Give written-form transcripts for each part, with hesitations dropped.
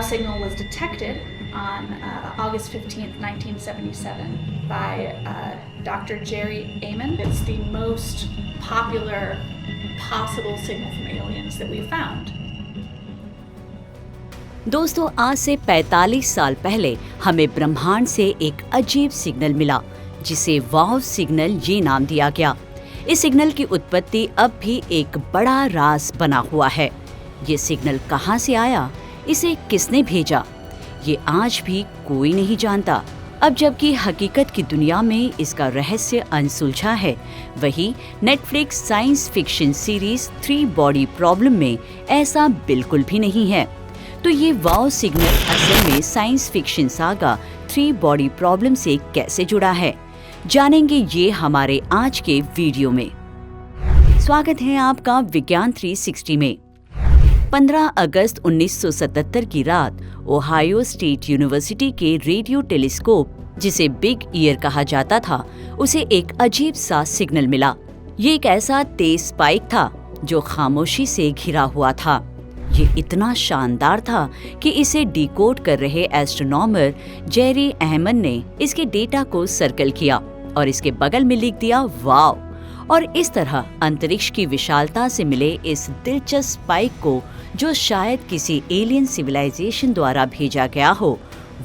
signal was detected on August 15th, 1977 by Dr. Jerry Amen. It's the most popular possible signal from aliens that we've found. दोस्तों, आज से 45 साल पहले हमें ब्रह्मांड से एक अजीब सिग्नल मिला जिसे वाव सिग्नल ये नाम दिया गया। इस सिग्नल की उत्पत्ति अब भी एक बड़ा राज बना हुआ है। ये सिग्नल कहाँ से आया, इसे किसने भेजा, ये आज भी कोई नहीं जानता। अब जबकि हकीकत की दुनिया में इसका रहस्य अनसुलझा है, वही Netflix science fiction series 3 body problem में ऐसा बिल्कुल भी नहीं है। तो ये वाव सिग्नल असल में science fiction saga 3 body problem से कैसे जुड़ा है, जानेंगे ये हमारे आज के वीडियो में। स्वागत है आपका विज्ञान 360 में। 15 अगस्त 1977 की रात ओहायो स्टेट यूनिवर्सिटी के रेडियो टेलीस्कोप, जिसे बिग ईयर कहा जाता था, उसे एक अजीब सा सिग्नल मिला। ये एक ऐसा तेज स्पाइक था जो खामोशी से घिरा हुआ था। ये इतना शानदार था कि इसे डिकोड कर रहे एस्ट्रोनॉमर जेरी अहमन ने इसके डेटा को सर्कल किया और इसके बगल में लिख दिया वाव। और इस तरह अंतरिक्ष की विशालता से मिले इस दिलचस्प स्पाइक को, जो शायद किसी एलियन सिविलाइजेशन द्वारा भेजा गया हो,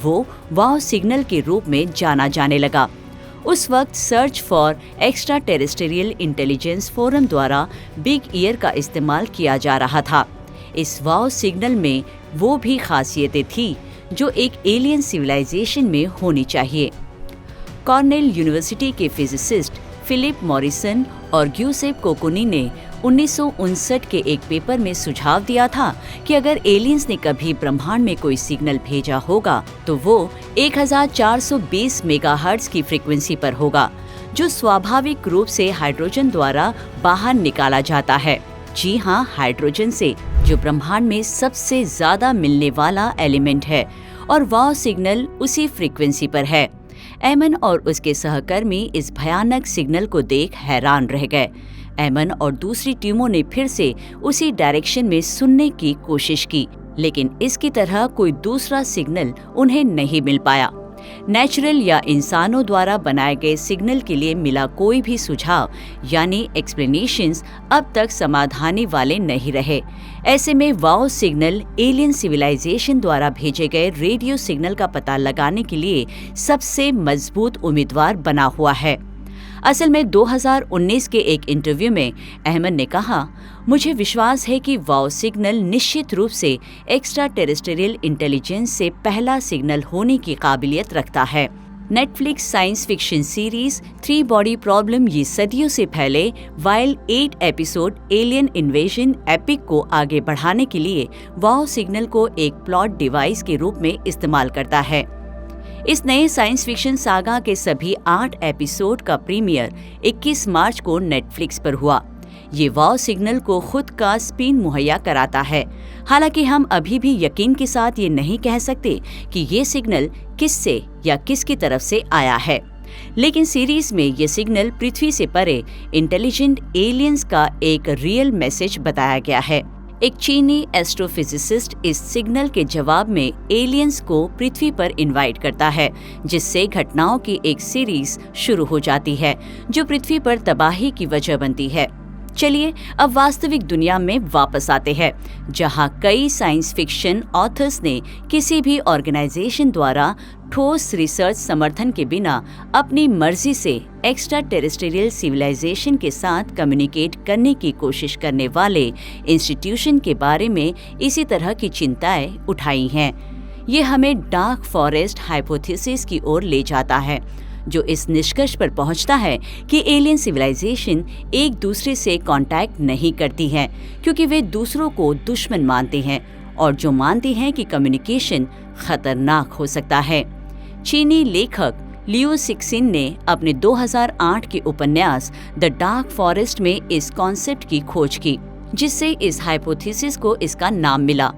वो वाव सिग्नल के रूप में जाना जाने लगा। उस वक्त search for extra terrestrial intelligence forum द्वारा बिग ईयर का इस्तेमाल किया जा रहा था। इस वाव सिग्नल में वो भी खासियतें थी जो एक एलियन सिविलाइजेशन में होनी चाहिए। कॉर्नेल यूनिवर्सिटी के फिजिसिस्ट फिलिप मॉरिसन और ग्यूसेप कोकोनी ने 1959 के एक पेपर में सुझाव दिया था कि अगर एलियंस ने कभी ब्रह्मांड में कोई सिग्नल भेजा होगा तो वो 1420 मेगाहर्ट्ज की फ्रीक्वेंसी पर होगा, जो स्वाभाविक रूप से हाइड्रोजन द्वारा बाहर निकाला जाता है। जी हाँ, हाइड्रोजन से, जो ब्रह्मांड में सबसे ज्यादा मिलने वाला एलिमेंट है, और वाव सिग्नल उसी फ्रीक्वेंसी पर है। एमन और उसके सहकर्मी इस भयानक सिग्नल को देख हैरान रह गए। एमन और दूसरी टीमों ने फिर से उसी डायरेक्शन में सुनने की कोशिश की, लेकिन इसकी तरह कोई दूसरा सिग्नल उन्हें नहीं मिल पाया। नेचुरल या इंसानों द्वारा बनाए गए सिग्नल के लिए मिला कोई भी सुझाव यानी एक्सप्लेनेशंस अब तक समाधानी वाले नहीं रहे। ऐसे में वाव सिग्नल एलियन सिविलाइजेशन द्वारा भेजे गए रेडियो सिग्नल का पता लगाने के लिए सबसे मजबूत उम्मीदवार बना हुआ है। असल में 2019 के एक इंटरव्यू में अहमद ने कहा, मुझे विश्वास है कि वाव सिग्नल निश्चित रूप से एक्स्ट्रा टेरेस्ट्रियल इंटेलिजेंस से पहला सिग्नल होने की काबिलियत रखता है। Netflix science fiction series 3 body problem ये सदियों से फैले wild 8 episode alien invasion epic को आगे बढ़ाने के लिए वाव सिग्नल को एक प्लॉट डिवाइस के रूप में इस्तेमाल करता है। इस नए साइंस फिक्शन सागा के सभी 8 एपिसोड का प्रीमियर 21 मार्च को नेटफ्लिक्स पर हुआ। ये वाव सिग्नल को खुद का स्पिन मुहैया कराता है। हालांकि हम अभी भी यकीन के साथ ये नहीं कह सकते कि ये सिग्नल किससे या किसकी तरफ से आया है, लेकिन सीरीज में ये सिग्नल पृथ्वी से परे इंटेलिजेंट एलियंस का एक रियल मैसेज बताया गया है। एक चीनी एस्ट्रोफिजिसिस्ट इस सिग्नल के जवाब में एलियंस को पृथ्वी पर इनवाइट करता है, जिससे घटनाओं की एक सीरीज शुरू हो जाती है जो पृथ्वी पर तबाही की वजह बनती है। चलिए अब वास्तविक दुनिया में वापस आते हैं, जहां कई साइंस फिक्शन ऑथर्स ने किसी भी ऑर्गेनाइजेशन द्वारा ठोस रिसर्च समर्थन के बिना अपनी मर्जी से एक्स्ट्रा टेरेस्ट्रियल सिविलाइजेशन के साथ कम्युनिकेट करने की कोशिश करने वाले इंस्टीट्यूशन के बारे में इसी तरह की चिंताएं उठाई हैं। ये हमें डार्क फॉरेस्ट हाइपोथेसिस की ओर ले जाता है, जो इस निष्कर्ष पर पहुंचता है कि एलियन सिविलाइजेशन एक दूसरे से कांटेक्ट नहीं करती हैं क्योंकि वे दूसरों को दुश्मन मानते हैं और जो मानते हैं कि कम्युनिकेशन खतरनाक हो सकता है। चीनी लेखक लियो सिक्सिन ने अपने 2008 के उपन्यास द डार्क फॉरेस्ट में इस कॉन्सेप्ट की खोज की, जिससे इस हाइपोथेसिस को इसका नाम मिला।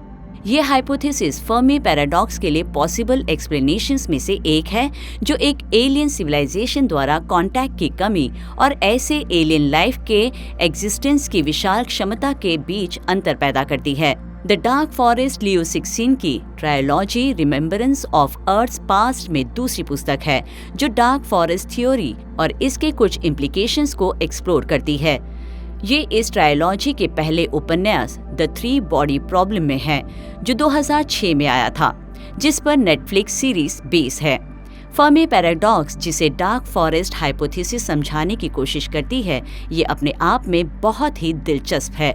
ये हाइपोथेसिस फर्मी पैराडॉक्स के लिए पॉसिबल एक्सप्लेनेशंस में से एक है, जो एक एलियन सिविलाइजेशन द्वारा कांटेक्ट की कमी और ऐसे एलियन लाइफ के एग्जिस्टेंस की विशाल क्षमता के बीच अंतर पैदा करती है। The dark forest Liu Cixin की trilogy remembrance of Earth's past में दूसरी पुस्तक है जो डार्क फॉरेस्ट थ्योरी और इसके कुछ इम्प्लीकेशंस को एक्सप्लोर करती है। ये इस ट्रायोलॉजी के पहले उपन्यास द 3 बॉडी प्रॉब्लम में है जो 2006 में आया था, जिस पर नेटफ्लिक्स सीरीज बेस है। फर्मी पैराडॉक्स, जिसे डार्क फॉरेस्ट हाइपोथेसिस समझाने की कोशिश करती है, ये अपने आप में बहुत ही दिलचस्प है।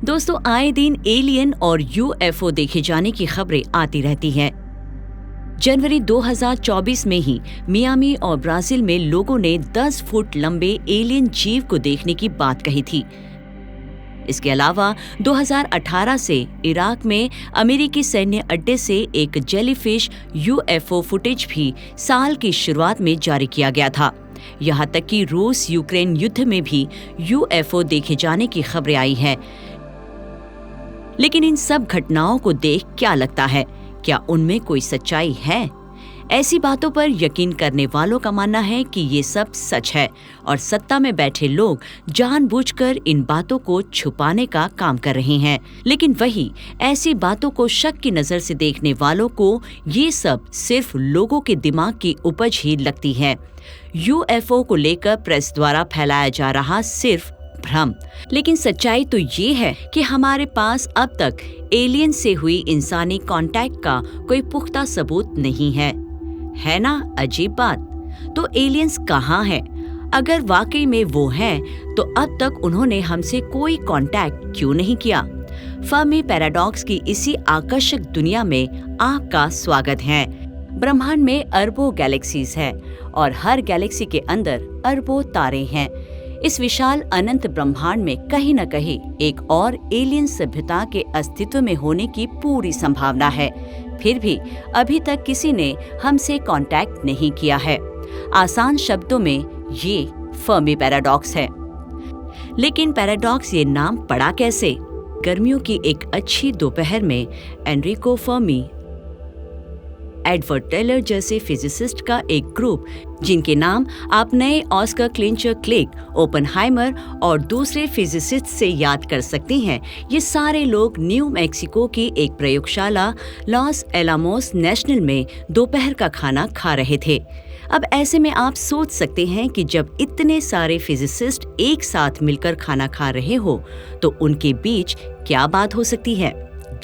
दोस्तों, आए दिन एलियन और यूएफओ देखे जाने की खबरें आती रहती हैं। जनवरी 2024 में ही मियामी और ब्राजील में लोगों ने 10 फुट लंबे एलियन जीव को देखने की बात कही थी। इसके अलावा 2018 से इराक में अमेरिकी सैन्य अड्डे से एक जेलीफिश यूएफओ फुटेज भी साल की शुरुआत में जारी किया गया था। यहाँ तक कि रूस यूक्रेन युद्ध में भी यूएफओ देखे जाने की खबरें आई हैं। लेकिन इन सब घटनाओं को देख क्या लगता है? क्या उनमें कोई सच्चाई है? ऐसी बातों पर यकीन करने वालों का मानना है कि ये सब सच है और सत्ता में बैठे लोग जानबूझकर इन बातों को छुपाने का काम कर रहे हैं। लेकिन वही ऐसी बातों को शक की नजर से देखने वालों को ये सब सिर्फ लोगों के दिमाग की उपज ही लगती है। यूएफओ को लेकर प्रेस द्वारा फैलाया जा रहा सिर्फ भ्रम। लेकिन सच्चाई तो ये है कि हमारे पास अब तक एलियन से हुई इंसानी कांटेक्ट का कोई पुख्ता सबूत नहीं है ना अजीब बात? तो एलियंस कहाँ हैं? अगर वाकई में वो हैं, तो अब तक उन्होंने हमसे कोई कांटेक्ट क्यों नहीं किया? फर्मी पैराडॉक्स की इसी आकर्षक दुनिया में आपका स्वागत है। ब्रह्मांड में अरबों गैलेक्सीज हैं और हर गैलेक्सी के अंदर अरबों तारे हैं। इस विशाल अनंत ब्रह्मांड में कहीं न कहीं एक और एलियन सभ्यता के अस्तित्व में होने की पूरी संभावना है। फिर भी अभी तक किसी ने हमसे कांटेक्ट नहीं किया है। आसान शब्दों में ये फर्मी पैराडॉक्स है। लेकिन पैराडॉक्स ये नाम पड़ा कैसे? गर्मियों की एक अच्छी दोपहर में एनरिको फर्मी, एडवर्ड टेलर जैसे फिजिसिस्ट का एक ग्रुप, जिनके नाम आप नए ऑस्कर क्लिंचर क्लेग, ओपनहाइमर और दूसरे फिजिसिस्ट से याद कर सकते हैं, ये सारे लोग न्यू मैक्सिको की एक प्रयोगशाला लॉस एलामोस नेशनल में दोपहर का खाना खा रहे थे। अब ऐसे में आप सोच सकते हैं कि जब इतने सारे फिजिसिस्ट एक साथ मिलकर खाना खा रहे हो तो उनके बीच क्या बात हो सकती है।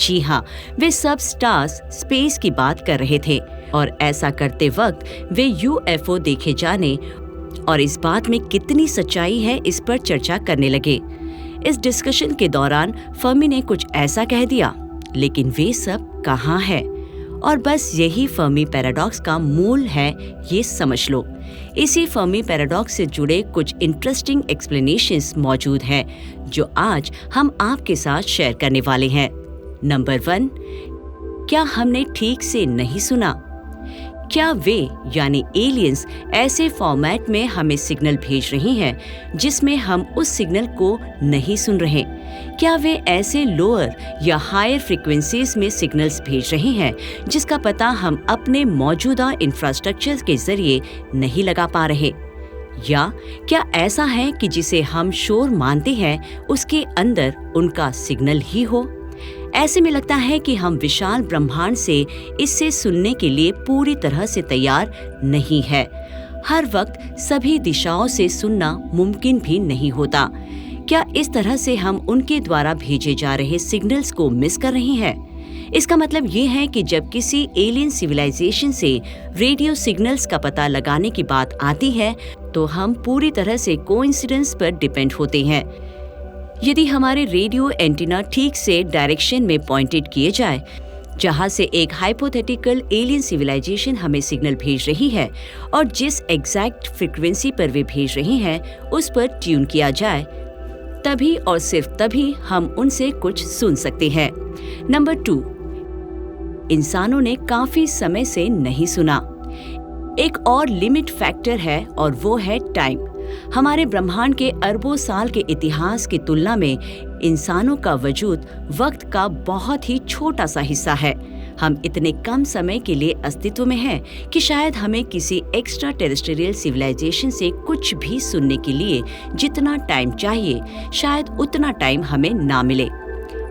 जी हाँ, वे सब स्टार्स स्पेस की बात कर रहे थे और ऐसा करते वक्त वे यूएफओ देखे जाने और इस बात में कितनी सच्चाई है इस पर चर्चा करने लगे। इस डिस्कशन के दौरान फर्मी ने कुछ ऐसा कह दिया, लेकिन वे सब कहाँ है? और बस यही फर्मी पैराडॉक्स का मूल है, ये समझ लो। इसी फर्मी पैराडॉक्स से जुड़े कुछ इंटरेस्टिंग एक्सप्लेनेशंस मौजूद हैं जो आज हम आपके साथ शेयर करने वाले हैं। नंबर 1, क्या हमने ठीक से नहीं सुना? क्या वे यानी एलियंस ऐसे फॉर्मेट में हमें सिग्नल भेज रही हैं जिसमें हम उस सिग्नल को नहीं सुन रहे? क्या वे ऐसे लोअर या हायर फ्रीक्वेंसीज में सिग्नल्स भेज रहे हैं जिसका पता हम अपने मौजूदा इंफ्रास्ट्रक्चर के जरिए नहीं लगा पा रहे? या क्या ऐसा है कि जिसे हम शोर मानते हैं उसके अंदर उनका सिग्नल ही हो? ऐसे में लगता है कि हम विशाल ब्रह्मांड से इससे सुनने के लिए पूरी तरह से तैयार नहीं है। हर वक्त सभी दिशाओं से सुनना मुमकिन भी नहीं होता। क्या इस तरह से हम उनके द्वारा भेजे जा रहे सिग्नल्स को मिस कर रहे हैं? इसका मतलब ये है कि जब किसी एलियन सिविलाइजेशन से रेडियो सिग्नल्स का पता लगाने की बात आती है तो हम पूरी तरह से कोइंसिडेंस पर डिपेंड होते हैं। यदि हमारे रेडियो एंटीना ठीक से डायरेक्शन में पॉइंटेड किए जाए, जहां से एक हाइपोथेटिकल एलियन सिविलाइजेशन हमें सिग्नल भेज रही है और जिस एग्जैक्ट फ्रीक्वेंसी पर वे भेज रही हैं उस पर ट्यून किया जाए, तभी और सिर्फ तभी हम उनसे कुछ सुन सकते हैं। नंबर 2, इंसानों ने काफी समय से नहीं सुना। एक और लिमिट फैक्टर है और वो है टाइम। हमारे ब्रह्मांड के अरबों साल के इतिहास की तुलना में इंसानों का वजूद वक्त का बहुत ही छोटा सा हिस्सा है। हम इतने कम समय के लिए अस्तित्व में हैं कि शायद हमें किसी एक्स्ट्रा टेरेस्ट्रियल सिविलाइजेशन से कुछ भी सुनने के लिए जितना टाइम चाहिए, शायद उतना टाइम हमें ना मिले।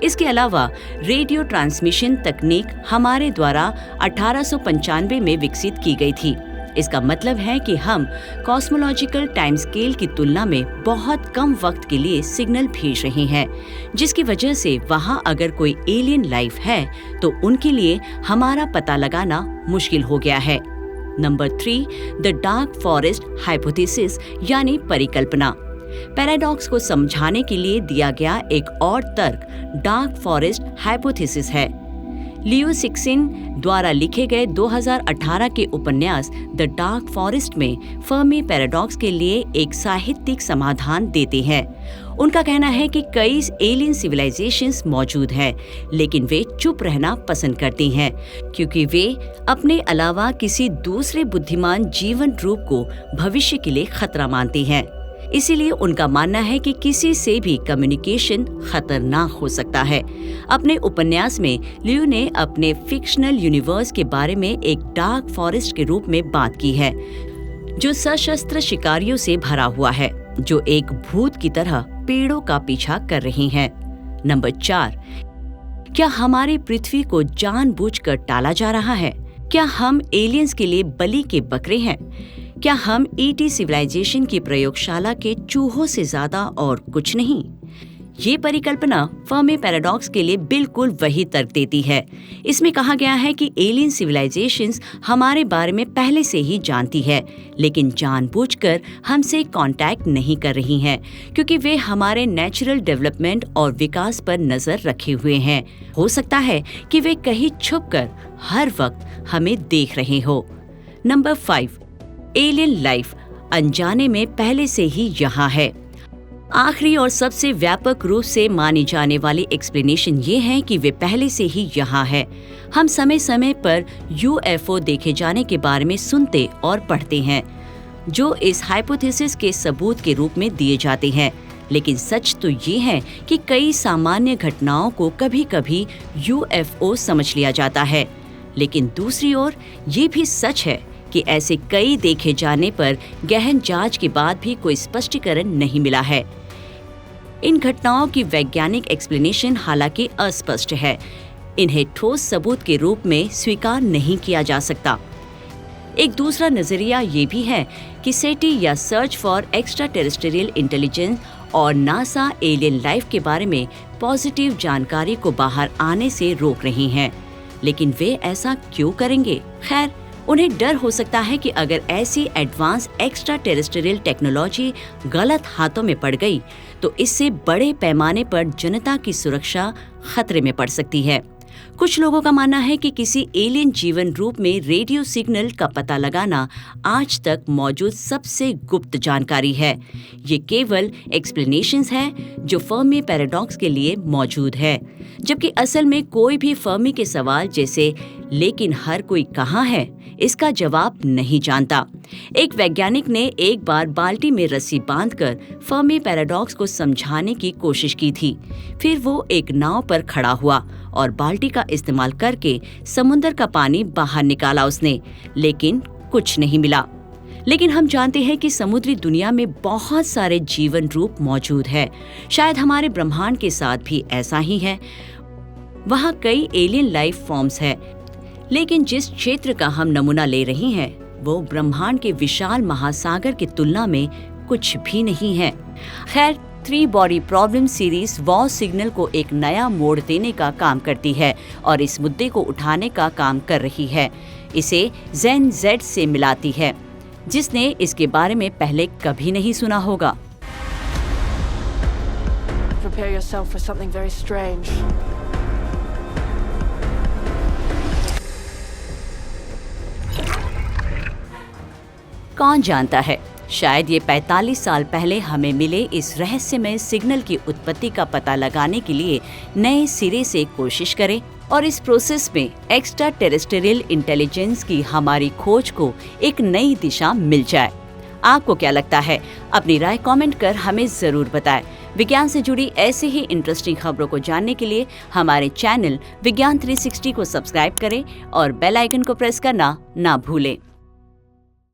इसके अलावा रेडियो ट्रांसमिशन तकनीक हमारे द्वारा 1895 में विकसित की गई थी। इसका मतलब है कि हम कॉस्मोलॉजिकल टाइम स्केल की तुलना में बहुत कम वक्त के लिए सिग्नल भेज रहे हैं, जिसकी वजह से वहां अगर कोई एलियन लाइफ है तो उनके लिए हमारा पता लगाना मुश्किल हो गया है। Number 3, the dark forest hypothesis यानी परिकल्पना। पैराडॉक्स को समझाने के लिए दिया गया एक और तर्क डार्क फॉरेस्ट हाइपोथेसिस है। लियो सिक्सिन द्वारा लिखे गए 2018 के उपन्यास द डार्क फॉरेस्ट में फर्मी पैराडॉक्स के लिए एक साहित्यिक समाधान देते हैं। उनका कहना है कि कई एलियन सिविलाइजेशंस मौजूद हैं, लेकिन वे चुप रहना पसंद करती हैं क्योंकि वे अपने अलावा किसी दूसरे बुद्धिमान जीवन रूप को भविष्य के लिए खतरा मानती हैं। इसीलिए उनका मानना है कि किसी से भी कम्युनिकेशन खतरनाक हो सकता है। अपने उपन्यास में लियो ने अपने फिक्शनल यूनिवर्स के बारे में एक डार्क फॉरेस्ट के रूप में बात की है, जो सशस्त्र शिकारियों से भरा हुआ है, जो एक भूत की तरह पेड़ों का पीछा कर रही हैं। नंबर 4, क्या हमारी पृथ्वी को जानबूझकर टाला जा रहा है? क्या हम एलियंस के लिए बलि के बकरे हैं? क्या हम ईटी सिविलाइजेशन की प्रयोगशाला के चूहों से ज्यादा और कुछ नहीं? ये परिकल्पना फर्मी पैराडॉक्स के लिए बिल्कुल वही तर्क देती है। इसमें कहा गया है कि एलियन सिविलाइजेशंस हमारे बारे में पहले से ही जानती है, लेकिन जानबूझकर हमसे कांटेक्ट नहीं कर रही हैं, क्योंकि वे हमारे नेचुरल डेवलपमेंट और विकास पर नजर रखे हुए हैं। हो सकता है कि वे कहीं छुपकर हर वक्त हमें देख रहे हो। नंबर 5, एलियन लाइफ अनजाने में पहले से ही यहाँ है। आखिरी और सबसे व्यापक रूप से मानी जाने वाली एक्सप्लेनेशन ये है कि वे पहले से ही यहाँ है। हम समय समय पर यूएफओ देखे जाने के बारे में सुनते और पढ़ते हैं, जो इस हाइपोथेसिस के सबूत के रूप में दिए जाते हैं। लेकिन सच तो ये है कि कई सामान्य घटनाओं को कभी-कभी यूएफओ समझ लिया जाता है, लेकिन दूसरी ओर ये भी सच है कि ऐसे कई देखे जाने पर गहन जांच के बाद भी कोई स्पष्टीकरण नहीं मिला है। इन घटनाओं की वैज्ञानिक एक्सप्लेनेशन हालांकि अस्पष्ट है। इन्हें ठोस सबूत के रूप में स्वीकार नहीं किया जा सकता। एक दूसरा नजरिया ये भी है कि सेटी या search for extra terrestrial intelligence और नासा एलियन लाइफ के बारे में पॉजिटिव जानकारी को बाहर आने से रोक रही हैं। लेकिन वे ऐसा क्यों करेंगे? खैर, उन्हें डर हो सकता है कि अगर ऐसी एडवांस एक्स्ट्रा टेरेस्ट्रियल टेक्नोलॉजी गलत हाथों में पड़ गई तो इससे बड़े पैमाने पर जनता की सुरक्षा खतरे में पड़ सकती है। कुछ लोगों का मानना है कि किसी एलियन जीवन रूप में रेडियो सिग्नल का पता लगाना आज तक मौजूद सबसे गुप्त जानकारी है। ये केवल एक्सप्लेनेशंस है जो फर्मी पैराडॉक्स के लिए मौजूद है, जबकि असल में कोई भी फर्मी के सवाल जैसे लेकिन हर कोई कहाँ है, इसका जवाब नहीं जानता। एक वैज्ञानिक ने एक बार बाल्टी में रस्सी बांधकर फर्मी पैराडॉक्स को समझाने की कोशिश की थी। फिर वो एक नाव पर खड़ा हुआ और बाल्टी का इस्तेमाल करके समुद्र का पानी बाहर निकाला उसने, लेकिन कुछ नहीं मिला। लेकिन हम जानते हैं कि समुद्री दुनिया में बहुत सारे जीवन रूप मौजूद है। शायद हमारे ब्रह्मांड के साथ भी ऐसा ही है। वहाँ कई एलियन लाइफ फॉर्म्स है, लेकिन जिस क्षेत्र का हम नमूना ले रहे हैं वो ब्रह्मांड के विशाल महासागर की तुलना में कुछ भी नहीं है। खैर, 3 body problem series Waugh signal को एक नया मोड़ देने का काम करती है और इस मुद्दे को उठाने का काम कर रही है। इसे जेन जेड से मिलाती है, जिसने इसके बारे में पहले कभी नहीं सुना होगा। Prepare yourself for something very strange. कौन जानता है, शायद ये 45 साल पहले हमें मिले इस रहस्यमय सिग्नल की उत्पत्ति का पता लगाने के लिए नए सिरे से कोशिश करें और इस प्रोसेस में एक्स्ट्रा टेरेस्ट्रियल इंटेलिजेंस की हमारी खोज को एक नई दिशा मिल जाए। आपको क्या लगता है? अपनी राय कमेंट कर हमें जरूर बताएं। विज्ञान से जुड़ी ऐसे ही इंटरेस्टिंग खबरों को जानने के लिए हमारे चैनल विज्ञान 360 को सब्सक्राइब करें और बेल आइकन को प्रेस करना ना भूलें।